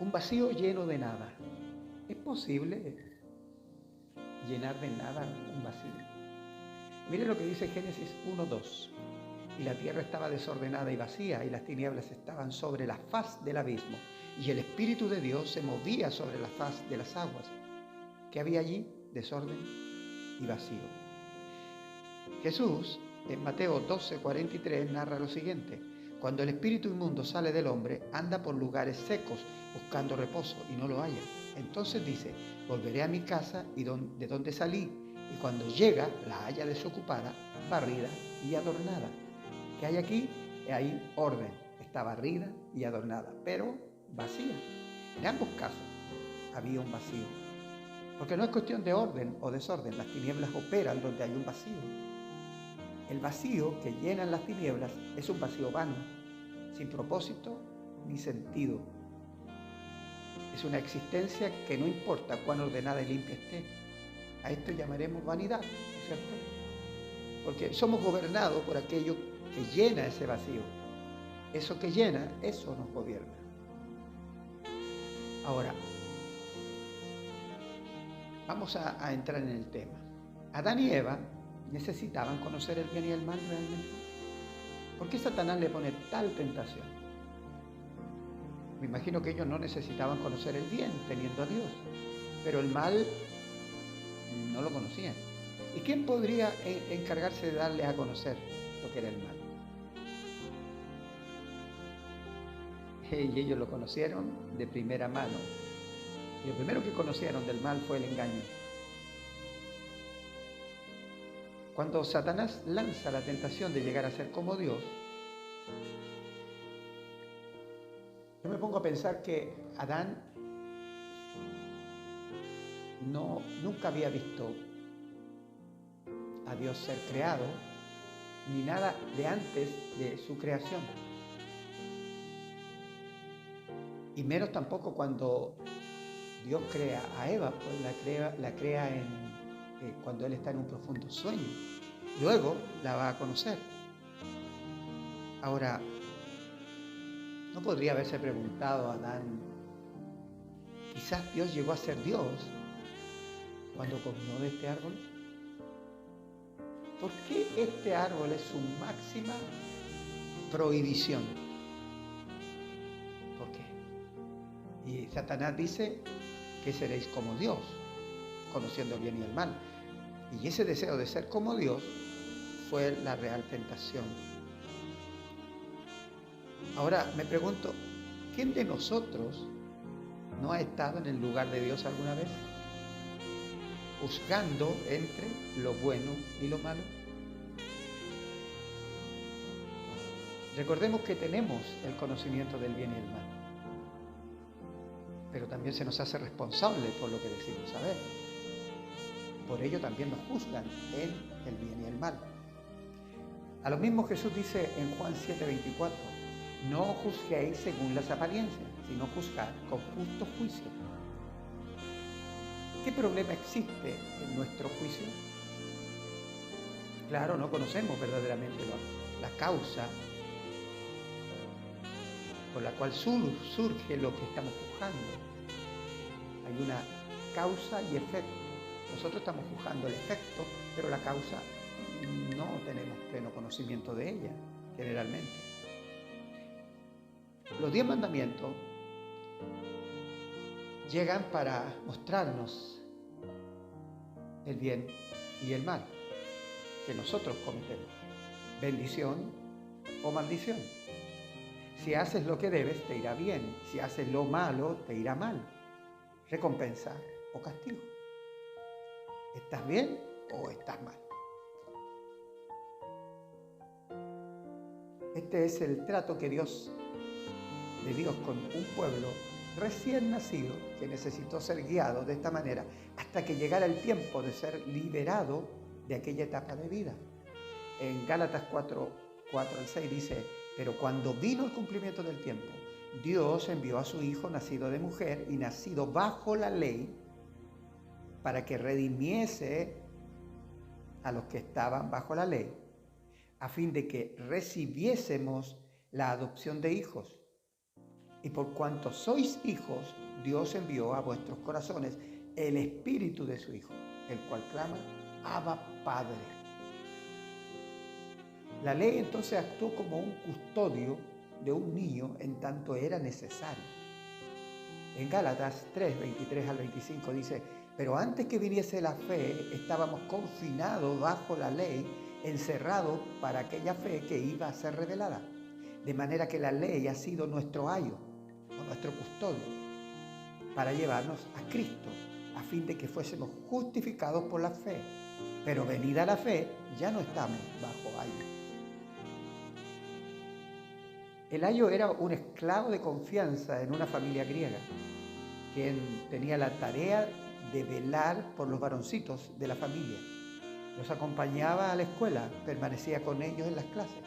Un vacío lleno de nada. ¿Es posible llenar de nada un vacío? Mire lo que dice Génesis 1:2. Y la tierra estaba desordenada y vacía, y las tinieblas estaban sobre la faz del abismo, y el Espíritu de Dios se movía sobre la faz de las aguas. ¿Qué había allí? Desorden y vacío. Jesús, en Mateo 12:43, narra lo siguiente: cuando el espíritu inmundo sale del hombre, anda por lugares secos buscando reposo y no lo halla. Entonces dice: volveré a mi casa de donde salí, y cuando llega la halla desocupada, barrida y adornada. ¿Qué hay aquí? Hay orden, está barrida y adornada, pero vacía. En ambos casos había un vacío, porque no es cuestión de orden o desorden, las tinieblas operan donde hay un vacío. El vacío que llenan las tinieblas es un vacío vano, sin propósito ni sentido. Es una existencia que no importa cuán ordenada y limpia esté. A esto llamaremos vanidad, ¿no es cierto? Porque somos gobernados por aquello que llena ese vacío. Eso que llena, eso nos gobierna. Ahora, vamos a entrar en el tema. Adán y Eva necesitaban conocer el bien y el mal realmente. ¿Por qué Satanás le pone tal tentación? Me imagino que ellos no necesitaban conocer el bien teniendo a Dios, pero el mal no lo conocían. ¿Y quién podría encargarse de darles a conocer lo que era el mal? Y ellos lo conocieron de primera mano. Y lo primero que conocieron del mal fue el engaño. Cuando Satanás lanza la tentación de llegar a ser como Dios, yo me pongo a pensar que Adán nunca había visto a Dios ser creado, ni nada de antes de su creación. Y menos tampoco cuando Dios crea a Eva, pues la crea cuando Él está en un profundo sueño. Luego la va a conocer. Ahora, ¿no podría haberse preguntado Adán, quizás Dios llegó a ser Dios cuando comió de este árbol? ¿Por qué este árbol es su máxima prohibición? ¿Por qué? Y Satanás dice que seréis como Dios, conociendo el bien y el mal. Y ese deseo de ser como Dios fue la real tentación. Ahora me pregunto, ¿quién de nosotros no ha estado en el lugar de Dios alguna vez? Juzgando entre lo bueno y lo malo. Recordemos que tenemos el conocimiento del bien y el mal, pero también se nos hace responsable por lo que decimos saber. Por ello también nos juzgan en el bien y el mal. A lo mismo Jesús dice en Juan 7:24, no juzguéis según las apariencias, sino juzgad con justo juicio. ¿Qué problema existe en nuestro juicio? Claro, no conocemos verdaderamente la causa por la cual surge lo que estamos juzgando. Hay una causa y efecto. Nosotros estamos juzgando el efecto, pero la causa no tenemos pleno conocimiento de ella, generalmente. Los 10 mandamientos llegan para mostrarnos el bien y el mal que nosotros cometemos, bendición o maldición. Si haces lo que debes, te irá bien. Si haces lo malo, te irá mal. Recompensa o castigo. ¿Estás bien o estás mal? Este es el trato que Dios con un pueblo recién nacido que necesitó ser guiado de esta manera hasta que llegara el tiempo de ser liberado de aquella etapa de vida. En Gálatas 4:4-6 dice, pero cuando vino el cumplimiento del tiempo, Dios envió a su Hijo nacido de mujer y nacido bajo la ley para que redimiese a los que estaban bajo la ley, a fin de que recibiésemos la adopción de hijos. Y por cuanto sois hijos, Dios envió a vuestros corazones el Espíritu de su Hijo, el cual clama, Abba, Padre. La ley entonces actuó como un custodio de un niño en tanto era necesario. En Gálatas 3, 23 al 25 dice, pero antes que viniese la fe, estábamos confinados bajo la ley, encerrados para aquella fe que iba a ser revelada. De manera que la ley ha sido nuestro ayo, o nuestro custodio, para llevarnos a Cristo, a fin de que fuésemos justificados por la fe. Pero venida la fe, ya no estamos bajo ayo. El ayo era un esclavo de confianza en una familia griega, quien tenía la tarea de velar por los varoncitos de la familia. Los acompañaba a la escuela, permanecía con ellos en las clases,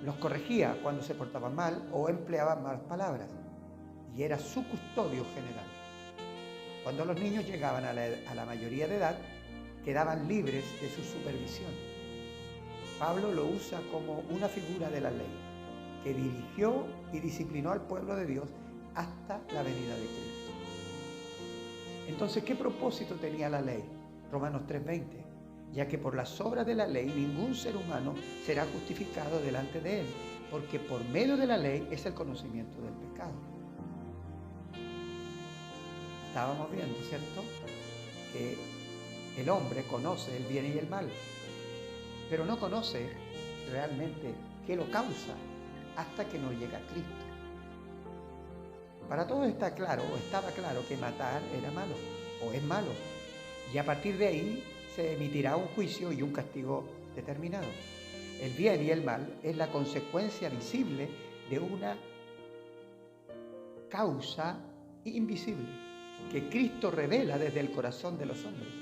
los corregía cuando se portaban mal o empleaban malas palabras, y era su custodio general. Cuando los niños llegaban a la mayoría de edad, quedaban libres de su supervisión. Pablo lo usa como una figura de la ley, que dirigió y disciplinó al pueblo de Dios hasta la venida de Cristo. Entonces, ¿qué propósito tenía la ley? Romanos 3:20, ya que por las obras de la ley ningún ser humano será justificado delante de él, porque por medio de la ley es el conocimiento del pecado. Estábamos viendo, ¿cierto?, que el hombre conoce el bien y el mal, pero no conoce realmente qué lo causa hasta que no llega a Cristo. Para todos está claro, o estaba claro, que matar era malo, o es malo, y a partir de ahí se emitirá un juicio y un castigo determinado. El bien y el mal es la consecuencia visible de una causa invisible que Cristo revela desde el corazón de los hombres.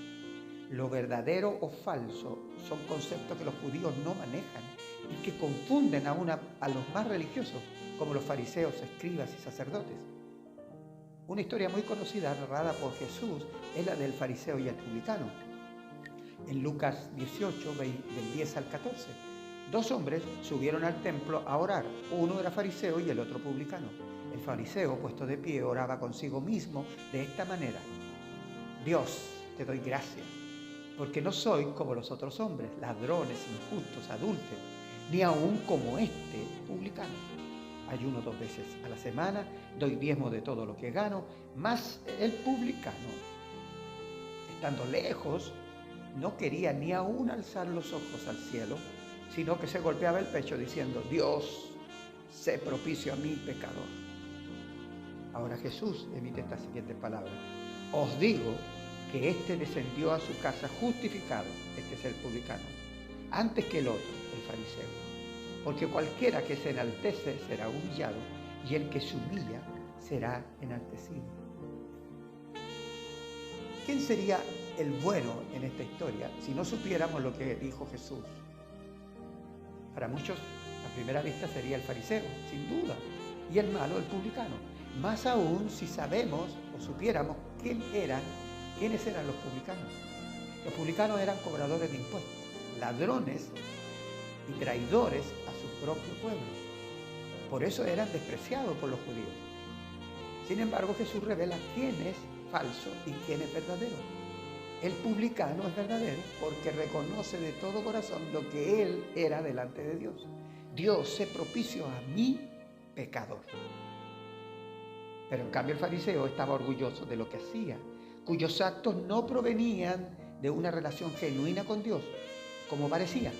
Lo verdadero o falso son conceptos que los judíos no manejan y que confunden aún a los más religiosos, como los fariseos, escribas y sacerdotes. Una historia muy conocida narrada por Jesús es la del fariseo y el publicano. En Lucas 18, del 10 al 14, dos hombres subieron al templo a orar. Uno era fariseo y el otro publicano. El fariseo, puesto de pie, oraba consigo mismo de esta manera: Dios, te doy gracias, porque no soy como los otros hombres, ladrones, injustos, adúlteros, ni aún como este publicano. Ayuno 2 veces a la semana, doy diezmo de todo lo que gano, mas el publicano, estando lejos, no quería ni aún alzar los ojos al cielo, sino que se golpeaba el pecho diciendo: Dios, sé propicio a mí, pecador. Ahora Jesús emite estas siguientes palabras: os digo que éste descendió a su casa justificado, este es el publicano, antes que el otro, el fariseo. Porque cualquiera que se enaltece será humillado, y el que se humilla será enaltecido. ¿Quién sería el bueno en esta historia si no supiéramos lo que dijo Jesús? Para muchos, a primera vista, sería el fariseo, sin duda, y el malo, el publicano. Más aún si sabemos o supiéramos quiénes eran los publicanos. Los publicanos eran cobradores de impuestos, ladrones y traidores a su propio pueblo. Por eso eran despreciados por los judíos. Sin embargo, Jesús revela quién es falso y quién es verdadero. El publicano es verdadero porque reconoce de todo corazón lo que él era delante de Dios. Dios, sé propicio a mí, pecador. Pero en cambio el fariseo estaba orgulloso de lo que hacía, cuyos actos no provenían de una relación genuina con Dios, como parecía.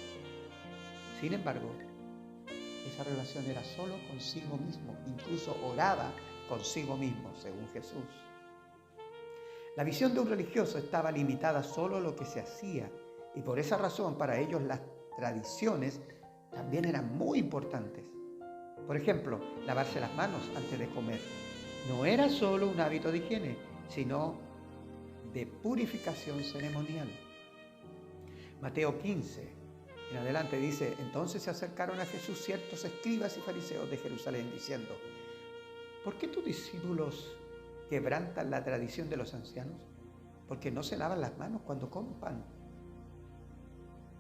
Sin embargo, esa relación era solo consigo mismo, incluso oraba consigo mismo, según Jesús. La visión de un religioso estaba limitada solo a lo que se hacía, y por esa razón para ellos las tradiciones también eran muy importantes. Por ejemplo, lavarse las manos antes de comer no era solo un hábito de higiene, sino de purificación ceremonial. Mateo 15 en adelante dice: entonces se acercaron a Jesús ciertos escribas y fariseos de Jerusalén diciendo: ¿por qué tus discípulos quebrantan la tradición de los ancianos? Porque no se lavan las manos cuando comen pan.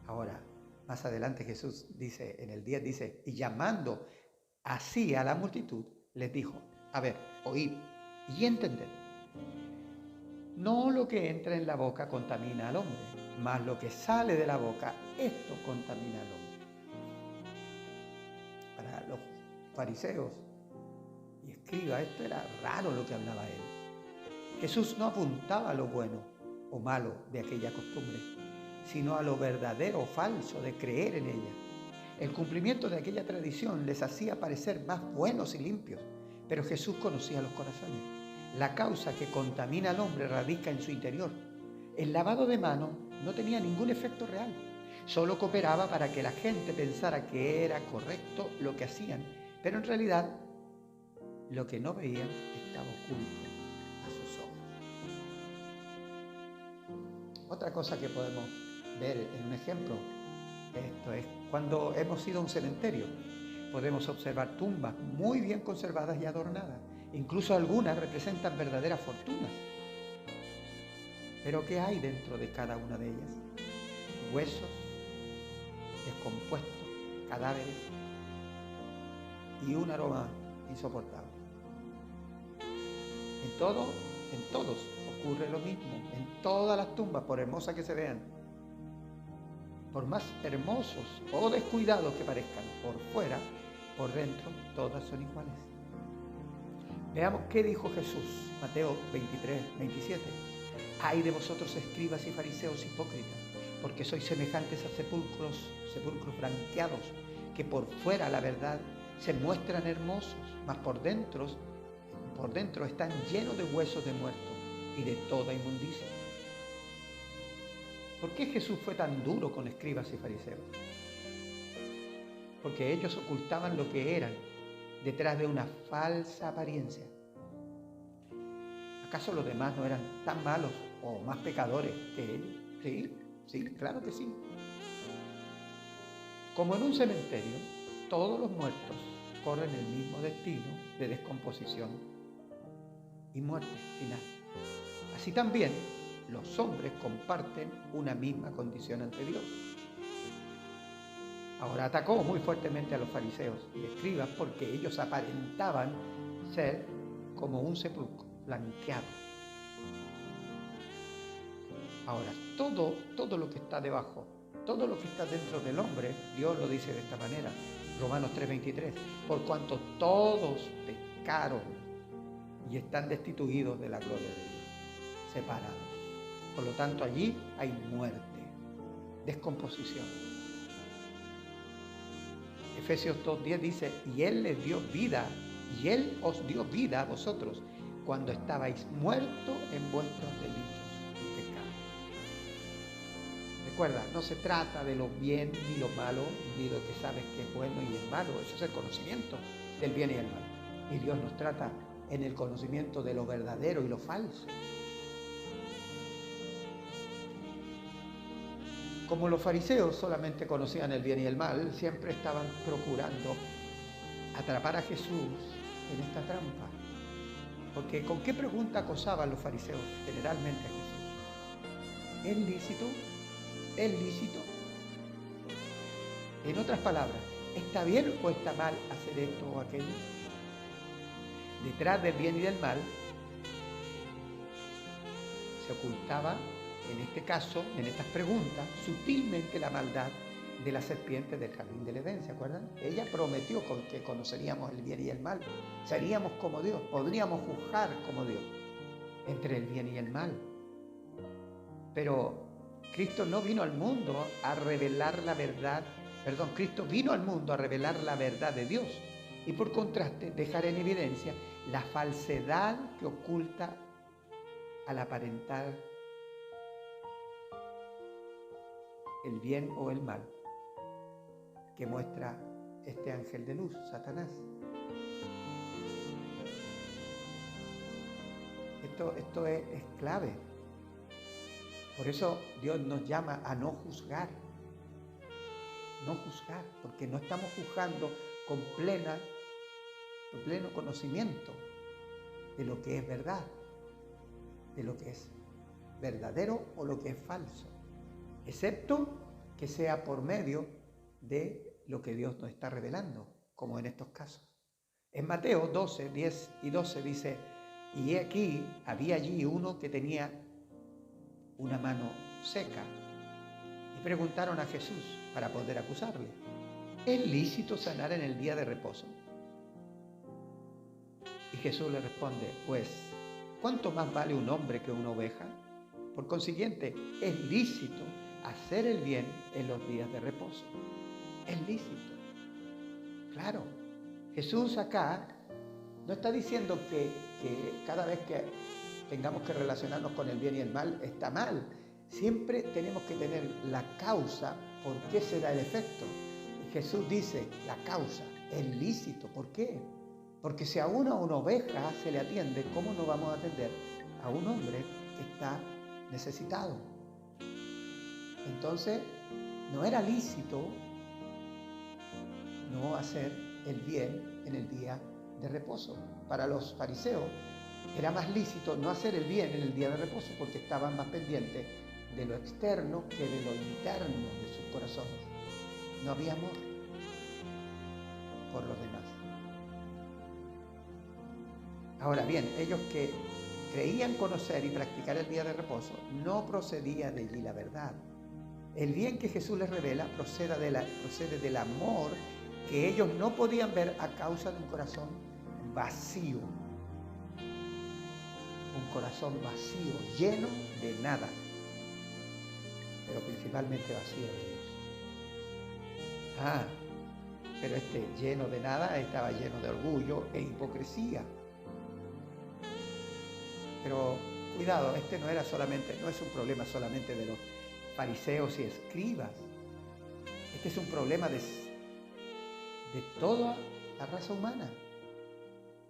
Ahora, más adelante Jesús dice, en el 10 dice: y llamando así a la multitud, les dijo: A ver, oíd y entended. No lo que entra en la boca contamina al hombre, mas lo que sale de la boca, esto contamina al hombre. Para los fariseos y escribas, esto era raro lo que hablaba él. Jesús no apuntaba a lo bueno o malo de aquella costumbre, sino a lo verdadero o falso de creer en ella. El cumplimiento de aquella tradición les hacía parecer más buenos y limpios, pero Jesús conocía los corazones. La causa que contamina al hombre radica en su interior. El lavado de manos no tenía ningún efecto real, solo cooperaba para que la gente pensara que era correcto lo que hacían, pero en realidad lo que no veían estaba oculto a sus ojos. Otra cosa que podemos ver en un ejemplo, esto es cuando hemos ido a un cementerio. Podemos observar tumbas muy bien conservadas y adornadas. Incluso algunas representan verdaderas fortunas. Pero ¿qué hay dentro de cada una de ellas? Huesos, descompuestos, cadáveres y un aroma insoportable. En todos ocurre lo mismo. En todas las tumbas, por hermosas que se vean, por más hermosos o descuidados que parezcan por fuera, por dentro, todas son iguales. Veamos qué dijo Jesús, Mateo 23, 27. Ay de vosotros, escribas y fariseos hipócritas, porque sois semejantes a sepulcros blanqueados, que por fuera, la verdad, se muestran hermosos, mas por dentro están llenos de huesos de muertos y de toda inmundicia. ¿Por qué Jesús fue tan duro con escribas y fariseos? Porque ellos ocultaban lo que eran detrás de una falsa apariencia. ¿Acaso los demás no eran tan malos o más pecadores que ellos? Sí, claro que sí. Como en un cementerio, todos los muertos corren el mismo destino de descomposición y muerte final. Así también los hombres comparten una misma condición ante Dios. Ahora atacó muy fuertemente a los fariseos y escribas porque ellos aparentaban ser como un sepulcro blanqueado. Ahora, todo lo que está debajo, todo lo que está dentro del hombre, Dios lo dice de esta manera, Romanos 3:23, por cuanto todos pecaron y están destituidos de la gloria de Dios, separados. Por lo tanto, allí hay muerte, descomposición. Efesios 2:10 dice, y Él les dio vida, y Él os dio vida a vosotros, cuando estabais muertos en vuestros delitos y pecados. Recuerda, no se trata de lo bien ni lo malo, ni lo que sabes que es bueno y es malo. Eso es el conocimiento del bien y el mal. Y Dios nos trata en el conocimiento de lo verdadero y lo falso. Como los fariseos solamente conocían el bien y el mal, siempre estaban procurando atrapar a Jesús en esta trampa. Porque ¿con qué pregunta acosaban los fariseos generalmente a Jesús? ¿Es lícito? ¿Es lícito? En otras palabras, ¿está bien o está mal hacer esto o aquello? Detrás del bien y del mal se ocultaba, en este caso, en estas preguntas, sutilmente la maldad de la serpiente del jardín del Edén, ¿se acuerdan? Ella prometió que conoceríamos el bien y el mal, seríamos como Dios, podríamos juzgar como Dios entre el bien y el mal. Pero Cristo no vino al mundo a revelar la verdad, Cristo vino al mundo a revelar la verdad de Dios y por contraste dejar en evidencia la falsedad que oculta al aparentar el bien o el mal que muestra este ángel de luz, Satanás. Esto es clave. Por eso Dios nos llama a no juzgar, porque no estamos juzgando con pleno conocimiento de lo que es verdad, de lo que es verdadero o lo que es falso, excepto que sea por medio de lo que Dios nos está revelando, como en estos casos. En Mateo 12, 10 y 12 dice, y aquí había allí uno que tenía una mano seca. Y preguntaron a Jesús para poder acusarle, ¿es lícito sanar en el día de reposo? Y Jesús le responde, pues, ¿cuánto más vale un hombre que una oveja? Por consiguiente, es lícito hacer el bien en los días de reposo. Es lícito. Claro, Jesús acá no está diciendo que cada vez que tengamos que relacionarnos con el bien y el mal está mal. Siempre tenemos que tener la causa por qué se da el efecto. Y Jesús dice, la causa es lícito. ¿Por qué? Porque si a una oveja se le atiende, ¿cómo no vamos a atender a un hombre que está necesitado? Entonces, no era lícito no hacer el bien en el día de reposo. Para los fariseos era más lícito no hacer el bien en el día de reposo porque estaban más pendientes de lo externo que de lo interno de sus corazones. No había amor por los demás. Ahora bien, ellos que creían conocer y practicar el día de reposo, no procedía de allí la verdad. El bien que Jesús les revela procede del amor que ellos no podían ver a causa de un corazón vacío. Un corazón vacío, lleno de nada, pero principalmente vacío de Dios. Pero este lleno de nada estaba lleno de orgullo e hipocresía. Pero cuidado, este no es un problema solamente de los fariseos y escribas. Este es un problema de toda la raza humana.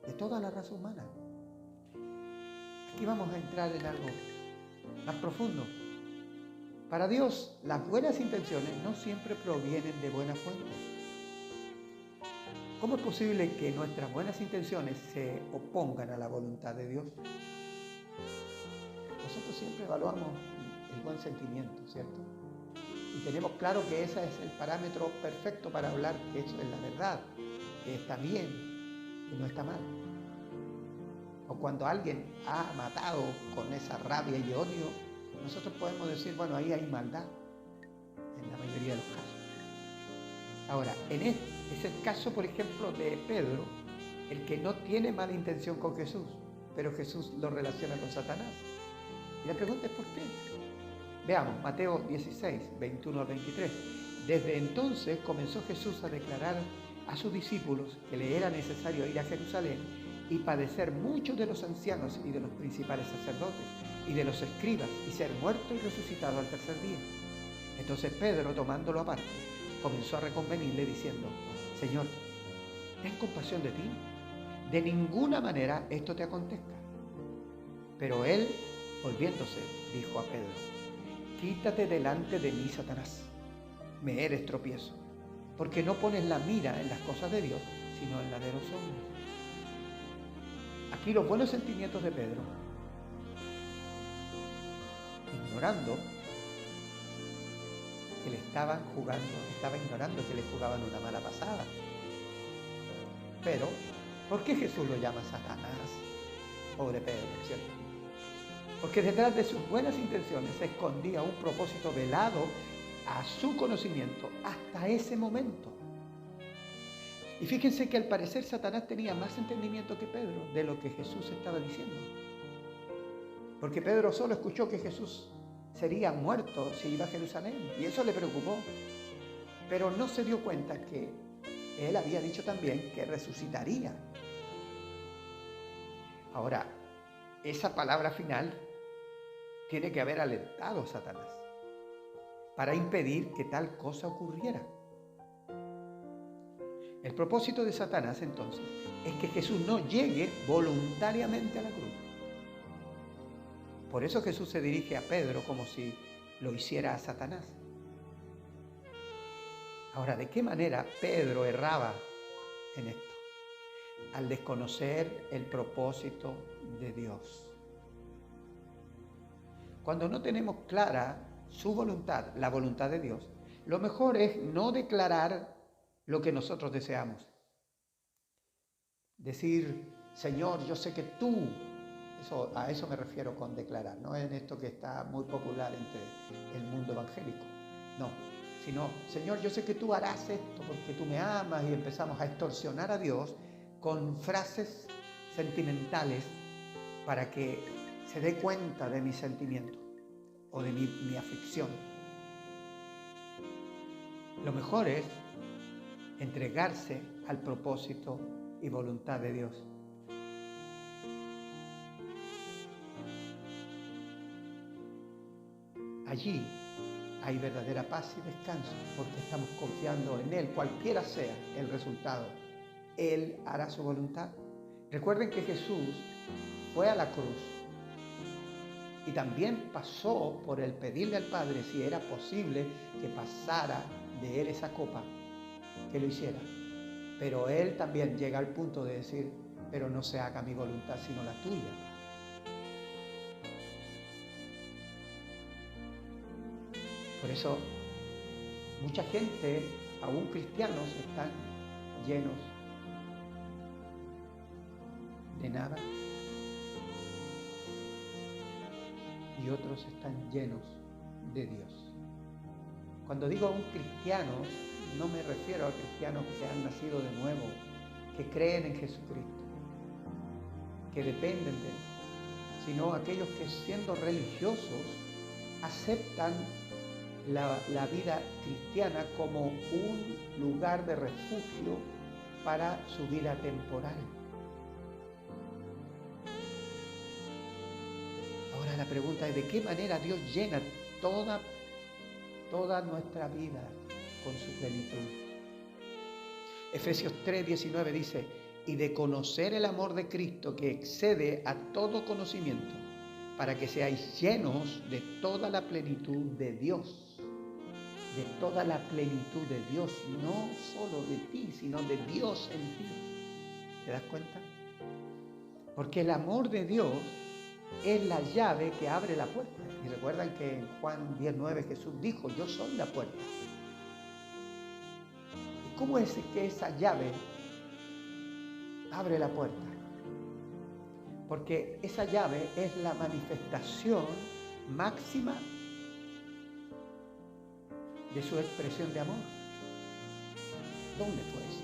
De toda la raza humana. Aquí vamos a entrar en algo más profundo. Para Dios, las buenas intenciones no siempre provienen de buenas fuentes. ¿Cómo es posible que nuestras buenas intenciones se opongan a la voluntad de Dios? Nosotros siempre evaluamos el buen sentimiento, ¿cierto? Y tenemos claro que ese es el parámetro perfecto para hablar que eso es la verdad, que está bien y no está mal. O cuando alguien ha matado con esa rabia y odio, nosotros podemos decir, bueno, ahí hay maldad, en la mayoría de los casos. Ahora, es el caso, por ejemplo, de Pedro, el que no tiene mala intención con Jesús, pero Jesús lo relaciona con Satanás. Y la pregunta es ¿por qué? Veamos, Mateo 16, 21 al 23. Desde entonces comenzó Jesús a declarar a sus discípulos que le era necesario ir a Jerusalén y padecer mucho de los ancianos y de los principales sacerdotes y de los escribas y ser muerto y resucitado al tercer día. Entonces Pedro, tomándolo aparte, comenzó a reconvenirle diciendo, Señor, ten compasión de ti, de ninguna manera esto te acontezca. Pero él, volviéndose, dijo a Pedro, quítate delante de mí, Satanás, me eres tropiezo, porque no pones la mira en las cosas de Dios, sino en la de los hombres. Aquí los buenos sentimientos de Pedro, ignorando que estaba ignorando que le jugaban una mala pasada. Pero, ¿por qué Jesús lo llama Satanás? Pobre Pedro, ¿cierto? Porque detrás de sus buenas intenciones se escondía un propósito velado a su conocimiento hasta ese momento. Y fíjense que al parecer Satanás tenía más entendimiento que Pedro de lo que Jesús estaba diciendo. Porque Pedro solo escuchó que Jesús sería muerto si iba a Jerusalén y eso le preocupó. Pero no se dio cuenta que él había dicho también que resucitaría. Ahora, esa palabra final tiene que haber alentado a Satanás para impedir que tal cosa ocurriera. El propósito de Satanás entonces es que Jesús no llegue voluntariamente a la cruz. Por eso Jesús se dirige a Pedro como si lo hiciera a Satanás. Ahora, ¿de qué manera Pedro erraba en esto? Al desconocer el propósito de Dios. Cuando no tenemos clara su voluntad, la voluntad de Dios, lo mejor es no declarar lo que nosotros deseamos. decir, Señor, yo sé que tú, a eso me refiero con declarar, no en esto que está muy popular entre el mundo evangélico, no, sino, Señor, yo sé que tú harás esto porque tú me amas, y empezamos a extorsionar a Dios con frases sentimentales para que se dé cuenta de mi sentimiento o de mi aflicción. Lo mejor es entregarse al propósito y voluntad de Dios. Allí hay verdadera paz y descanso porque estamos confiando en Él, cualquiera sea el resultado. Él hará su voluntad. Recuerden que Jesús fue a la cruz y también pasó por el pedirle al Padre si era posible que pasara de Él esa copa, que lo hiciera. Pero Él también llega al punto de decir, pero no se haga mi voluntad sino la tuya. Por eso, mucha gente, aún cristianos, están llenos de nada y otros están llenos de Dios. Cuando digo aún cristianos, no me refiero a cristianos que han nacido de nuevo, que creen en Jesucristo, que dependen de Él, sino aquellos que siendo religiosos aceptan la vida cristiana como un lugar de refugio para su vida temporal. Ahora la pregunta es, ¿de qué manera Dios llena toda nuestra vida con su plenitud? Efesios 3:19 dice, y de conocer el amor de Cristo que excede a todo conocimiento, para que seáis llenos de toda la plenitud de Dios. De toda la plenitud de Dios, no solo de ti, sino de Dios en ti. ¿Te das cuenta? Porque el amor de Dios es la llave que abre la puerta. Y recuerdan que en Juan 10:9 Jesús dijo, yo soy la puerta. ¿Y cómo es que esa llave abre la puerta? Porque esa llave es la manifestación máxima de su expresión de amor. ¿Dónde pues?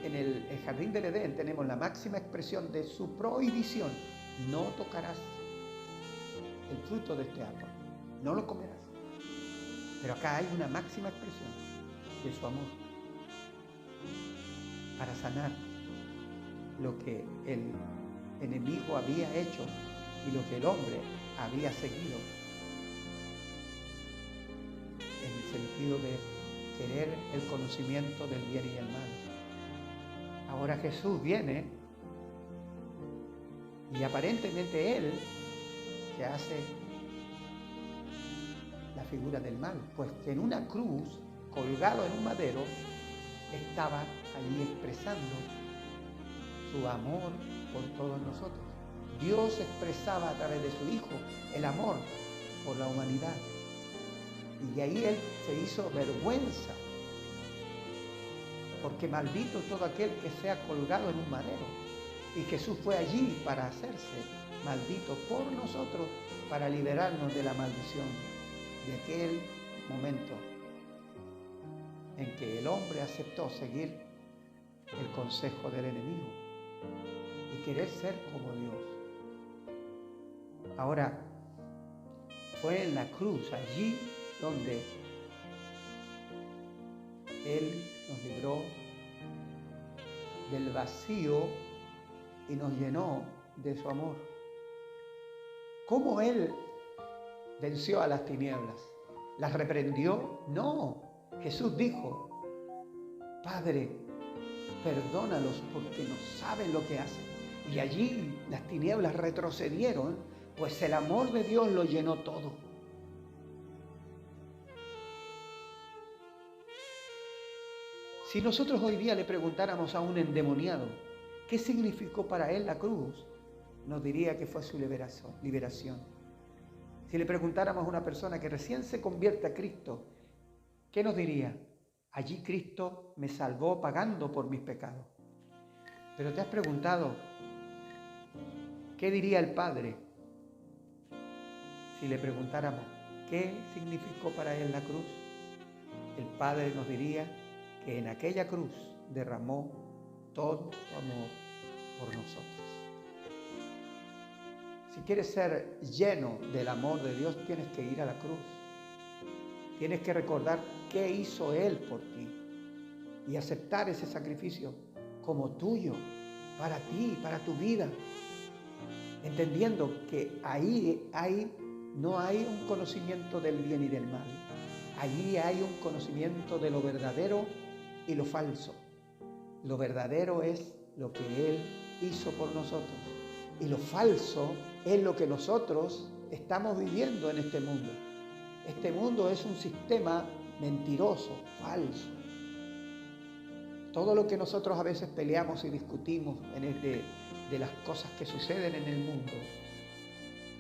En el jardín del Edén tenemos la máxima expresión de su prohibición. No tocarás el fruto de este árbol, no lo comerás. Pero acá hay una máxima expresión de su amor para sanar lo que el enemigo había hecho y lo que el hombre había seguido, en el sentido de querer el conocimiento del bien y el mal. Ahora Jesús viene y aparentemente Él se hace la figura del mal, pues que en una cruz, colgado en un madero, estaba allí expresando su amor por todos nosotros. Dios expresaba a través de su Hijo el amor por la humanidad. Y ahí Él se hizo vergüenza, porque maldito todo aquel que sea colgado en un madero. Y Jesús fue allí para hacerse maldito por nosotros, para liberarnos de la maldición de aquel momento en que el hombre aceptó seguir el consejo del enemigo y querer ser como Dios. Ahora, fue en la cruz, allí donde Él nos libró del vacío y nos llenó de su amor. ¿Cómo Él venció a las tinieblas? ¿Las reprendió? No. Jesús dijo, Padre, perdónalos porque no saben lo que hacen. Y allí las tinieblas retrocedieron, pues el amor de Dios lo llenó todo. Si nosotros hoy día le preguntáramos a un endemoniado qué significó para él la cruz, nos diría que fue su liberación. Si le preguntáramos a una persona que recién se convierte a Cristo, ¿qué nos diría? Allí Cristo me salvó pagando por mis pecados. Pero ¿te has preguntado qué diría el Padre si le preguntáramos qué significó para él la cruz? El Padre nos diría que en aquella cruz derramó todo su amor por nosotros. Si quieres ser lleno del amor de Dios, tienes que ir a la cruz. Tienes que recordar qué hizo Él por ti y aceptar ese sacrificio como tuyo, para ti, para tu vida, entendiendo que ahí no hay un conocimiento del bien y del mal. Allí hay un conocimiento de lo verdadero y lo falso. Lo verdadero es lo que Él hizo por nosotros y lo falso es lo que nosotros estamos viviendo en este mundo. Este mundo es un sistema mentiroso, falso. Todo lo que nosotros a veces peleamos y discutimos de las cosas que suceden en el mundo,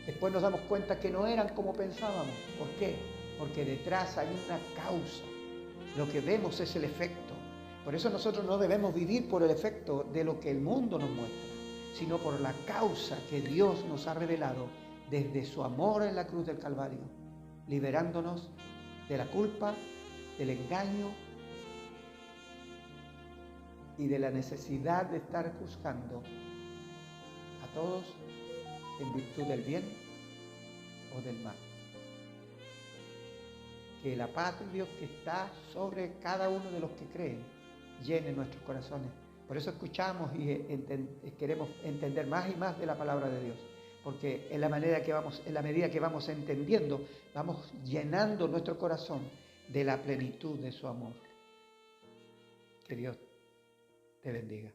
después nos damos cuenta que no eran como pensábamos. ¿Por qué? Porque detrás hay una causa. Lo que vemos es el efecto. Por eso nosotros no debemos vivir por el efecto de lo que el mundo nos muestra, sino por la causa que Dios nos ha revelado desde su amor en la cruz del Calvario, liberándonos de la culpa, del engaño y de la necesidad de estar juzgando a todos en virtud del bien o del mal. Que la paz de Dios que está sobre cada uno de los que creen llene nuestros corazones. Por eso escuchamos y queremos entender más y más de la palabra de Dios, porque en la medida que vamos entendiendo, vamos llenando nuestro corazón de la plenitud de su amor. Que Dios te bendiga.